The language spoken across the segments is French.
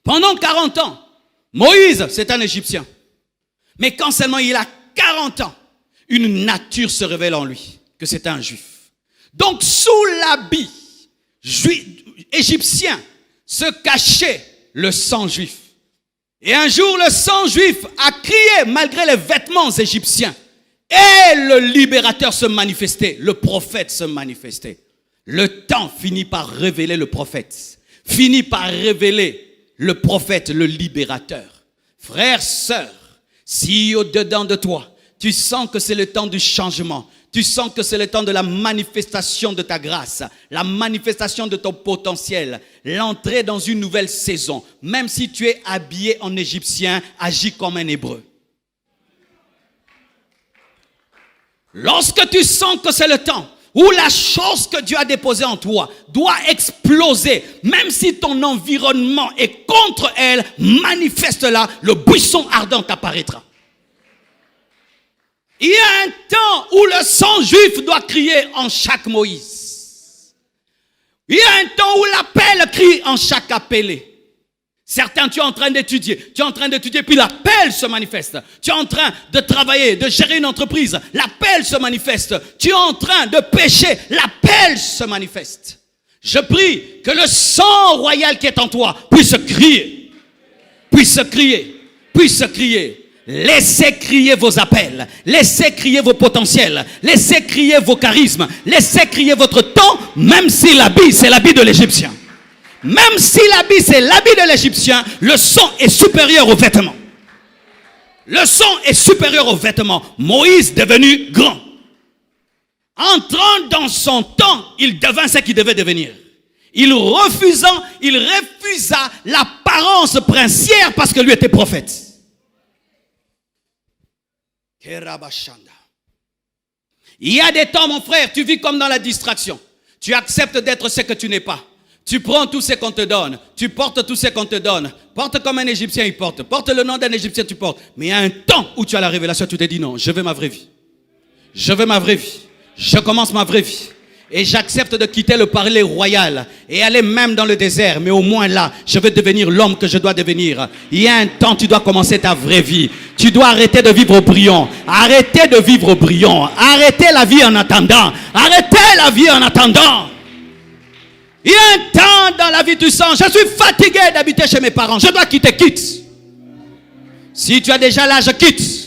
Pendant 40 ans, Moïse, c'est un Égyptien. Mais quand seulement il a 40 ans, une nature se révèle en lui, que c'est un Juif. Donc, sous l'habit égyptien se cachait le sang juif. Et un jour, le sang juif a crié malgré les vêtements égyptiens. Et le libérateur se manifestait, le prophète se manifestait. Le temps finit par révéler le prophète, finit par révéler le prophète, le libérateur. Frères, sœurs, si au-dedans de toi, tu sens que c'est le temps du changement, tu sens que c'est le temps de la manifestation de ta grâce, la manifestation de ton potentiel, l'entrée dans une nouvelle saison, même si tu es habillé en égyptien, agis comme un hébreu. Lorsque tu sens que c'est le temps où la chose que Dieu a déposée en toi doit exploser, même si ton environnement est contre elle, manifeste-la, le buisson ardent apparaîtra. Il y a un temps où le sang juif doit crier en chaque Moïse. Il y a un temps où l'appel crie en chaque appelé. Certains, tu es en train d'étudier, puis l'appel se manifeste. Tu es en train de travailler, de gérer une entreprise, l'appel se manifeste. Tu es en train de pécher, l'appel se manifeste. Je prie que le sang royal qui est en toi puisse crier, puisse crier, puisse crier. Laissez crier vos appels, laissez crier vos potentiels, laissez crier vos charismes, laissez crier votre temps, même si l'habit, c'est l'habit de l'Égyptien. Même si l'habit, c'est l'habit de l'Égyptien, le son est supérieur aux vêtements. Le son est supérieur aux vêtements. Moïse devenu grand. Entrant dans son temps, il devint ce qu'il devait devenir. Il refusa l'apparence princière parce que lui était prophète. Il y a des temps, mon frère, tu vis comme dans la distraction. Tu acceptes d'être ce que tu n'es pas. Tu prends tout ce qu'on te donne. Tu portes tout ce qu'on te donne. Porte comme un Égyptien, il porte. Porte le nom d'un Égyptien, tu portes. Mais il y a un temps où tu as la révélation, tu te dis non, je veux ma vraie vie. Je veux ma vraie vie. Je commence ma vraie vie. Et j'accepte de quitter le palais royal et aller même dans le désert. Mais au moins là, je veux devenir l'homme que je dois devenir. Il y a un temps, tu dois commencer ta vraie vie. Tu dois arrêter de vivre au brillant. Arrêtez de vivre au brillant. Arrêtez la vie en attendant. Arrêtez la vie en attendant. Il y a un temps dans la vie, tu sens, je suis fatigué d'habiter chez mes parents. Je dois quitter, quitte. Si tu as déjà l'âge, quitte.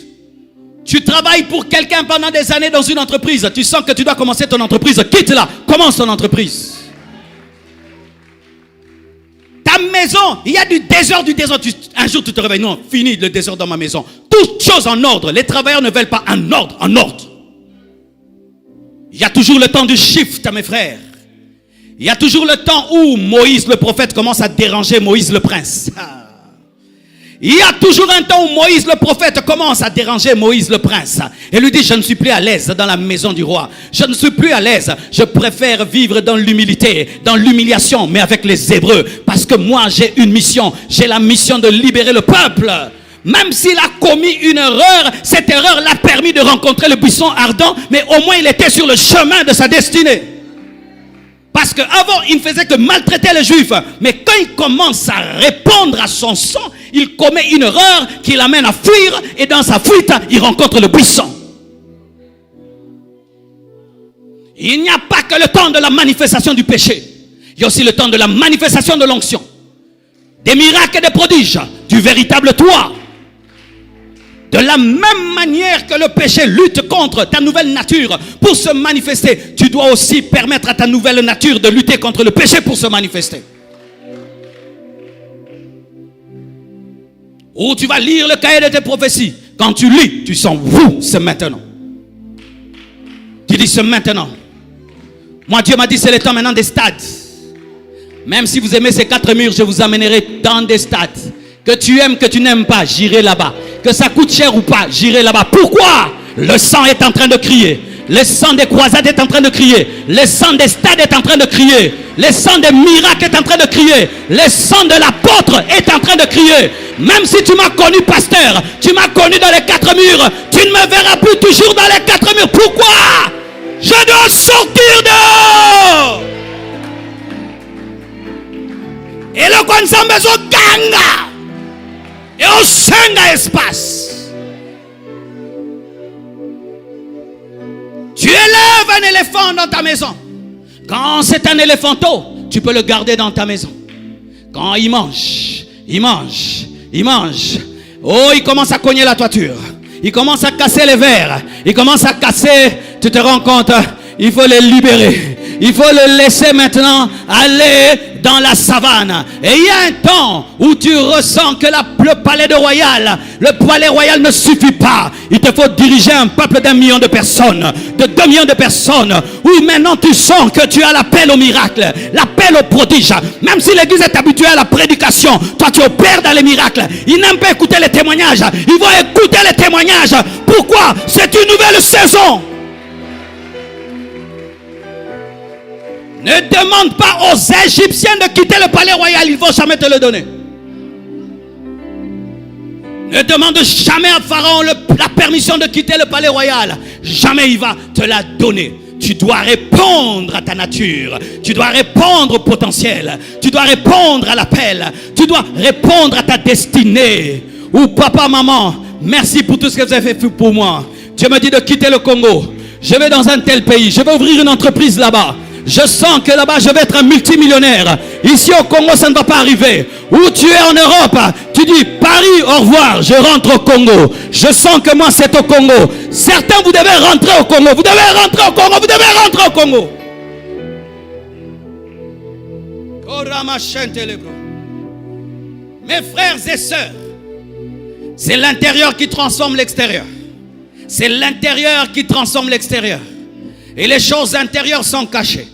Tu travailles pour quelqu'un pendant des années dans une entreprise. Tu sens que tu dois commencer ton entreprise. Quitte-la. Commence ton entreprise. Ta maison, il y a du désordre, un jour tu te réveilles. Non, fini le désordre dans ma maison. Toutes choses en ordre. Les travailleurs ne veulent pas un ordre, en ordre. Il y a toujours le temps du shift, mes frères. Il y a toujours le temps où Moïse le prophète commence à déranger Moïse le prince. Il y a toujours un temps où Moïse le prophète commence à déranger Moïse le prince. Et lui dit, je ne suis plus à l'aise dans la maison du roi. Je ne suis plus à l'aise. Je préfère vivre dans l'humilité, dans l'humiliation, mais avec les Hébreux. Parce que moi, j'ai une mission. J'ai la mission de libérer le peuple. Même s'il a commis une erreur, cette erreur l'a permis de rencontrer le buisson ardent. Mais au moins, il était sur le chemin de sa destinée. Parce qu'avant, il ne faisait que maltraiter les Juifs. Mais quand il commence à répondre à son sang, il commet une erreur qui l'amène à fuir. Et dans sa fuite, il rencontre le buisson. Il n'y a pas que le temps de la manifestation du péché. Il y a aussi le temps de la manifestation de l'onction. Des miracles et des prodiges. Du véritable toi. De la même manière que le péché lutte contre ta nouvelle nature pour se manifester, tu dois aussi permettre à ta nouvelle nature de lutter contre le péché pour se manifester. Ou tu vas lire le cahier de tes prophéties. Quand tu lis, tu sens, c'est maintenant. Tu dis, c'est maintenant. Moi, Dieu m'a dit, c'est le temps maintenant des stades. Même si vous aimez ces 4 murs, je vous amènerai dans des stades. Que tu aimes, que tu n'aimes pas, j'irai là-bas. Que ça coûte cher ou pas, j'irai là-bas. Pourquoi? Le sang est en train de crier. Le sang des croisades est en train de crier. Le sang des stades est en train de crier. Le sang des miracles est en train de crier. Le sang de l'apôtre est en train de crier. Même si tu m'as connu pasteur, tu m'as connu dans les 4 murs, tu ne me verras plus toujours dans les 4 murs. Pourquoi? Je dois sortir dehors. Et le consomme besoin ganga. Et au senga espace. Tu élèves un éléphant dans ta maison. Quand c'est un éléphanto, tu peux le garder dans ta maison. Quand il mange, il mange, il mange. Oh, il commence à cogner la toiture. Il commence à casser les verres. Il commence à casser. Tu te rends compte, il faut le libérer. Il faut le laisser maintenant aller dans la savane. Et il y a un temps où tu ressens que le palais royal ne suffit pas. Il te faut diriger un peuple d'1 million de personnes, de 2 millions de personnes. Oui, maintenant tu sens que tu as l'appel au miracle, l'appel au prodige. Même si l'église est habituée à la prédication, toi tu opères dans les miracles. Ils n'aiment pas écouter les témoignages. Ils vont écouter les témoignages. Pourquoi? C'est une nouvelle saison. Ne demande pas aux Égyptiens de quitter le palais royal, ils ne vont jamais te le donner. Ne demande jamais à Pharaon la permission de quitter le palais royal. Jamais il va te la donner. Tu dois répondre à ta nature. Tu dois répondre au potentiel. Tu dois répondre à l'appel. Tu dois répondre à ta destinée. Ou papa, maman, merci pour tout ce que vous avez fait pour moi. Dieu me dit de quitter le Congo. Je vais dans un tel pays. Je vais ouvrir une entreprise là-bas. Je sens que là-bas, je vais être un multimillionnaire. Ici au Congo, ça ne va pas arriver. Où tu es en Europe, tu dis Paris, au revoir, je rentre au Congo. Je sens que moi, c'est au Congo. Certains, vous devez rentrer au Congo. Vous devez rentrer au Congo. Vous devez rentrer au Congo. Mes frères et sœurs, c'est l'intérieur qui transforme l'extérieur. C'est l'intérieur qui transforme l'extérieur. Et les choses intérieures sont cachées.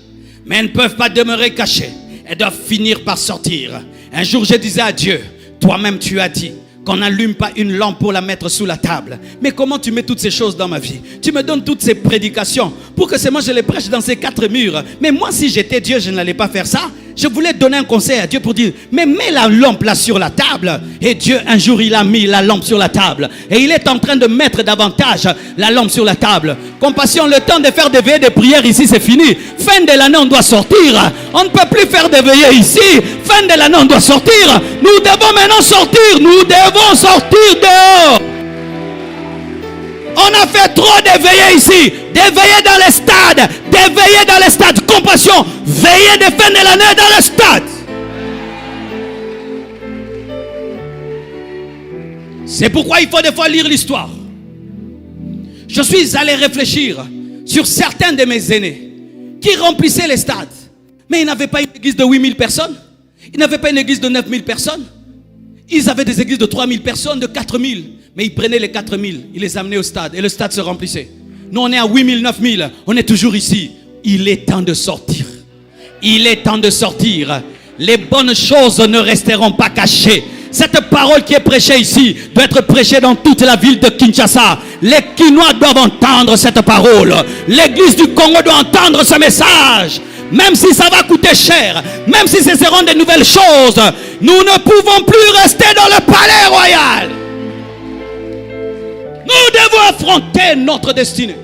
Mais elles ne peuvent pas demeurer cachées. Elles doivent finir par sortir. Un jour, je disais à Dieu, toi-même tu as dit qu'on n'allume pas une lampe pour la mettre sous la table. Mais comment tu mets toutes ces choses dans ma vie? Tu me donnes toutes ces prédications pour que c'est moi je les prêche dans ces 4 murs. Mais moi, si j'étais Dieu, je n'allais pas faire ça. Je voulais donner un conseil à Dieu pour dire, mais mets la lampe là sur la table. Et Dieu, un jour, il a mis la lampe sur la table. Et il est en train de mettre davantage la lampe sur la table. Compassion, le temps de faire des veillées de prière ici, c'est fini. Fin de l'année, on doit sortir. On ne peut plus faire des veillées ici. Fin de l'année, on doit sortir. Nous devons maintenant sortir. Nous devons sortir dehors. On a fait trop de veillées ici. Des veillées dans les stades. Des veillées dans les stades. Compassion. Veillées de fin de l'année dans les stades. C'est pourquoi il faut des fois lire l'histoire. Je suis allé réfléchir sur certains de mes aînés qui remplissaient les stades. Mais ils n'avaient pas une église de 8000 personnes. Ils n'avaient pas une église de 9000 personnes. Ils avaient des églises de 3000 personnes, de 4000. Mais ils prenaient les 4000, ils les amenaient au stade. Et le stade se remplissait. Nous, on est à 8000, 9000. On est toujours ici. Il est temps de sortir. Il est temps de sortir. Les bonnes choses ne resteront pas cachées. Cette parole qui est prêchée ici doit être prêchée dans toute la ville de Kinshasa. Les Kinois doivent entendre cette parole. L'église du Congo doit entendre ce message. Même si ça va coûter cher, même si ce seront de nouvelles choses, nous ne pouvons plus rester dans le palais royal. Nous devons affronter notre destinée.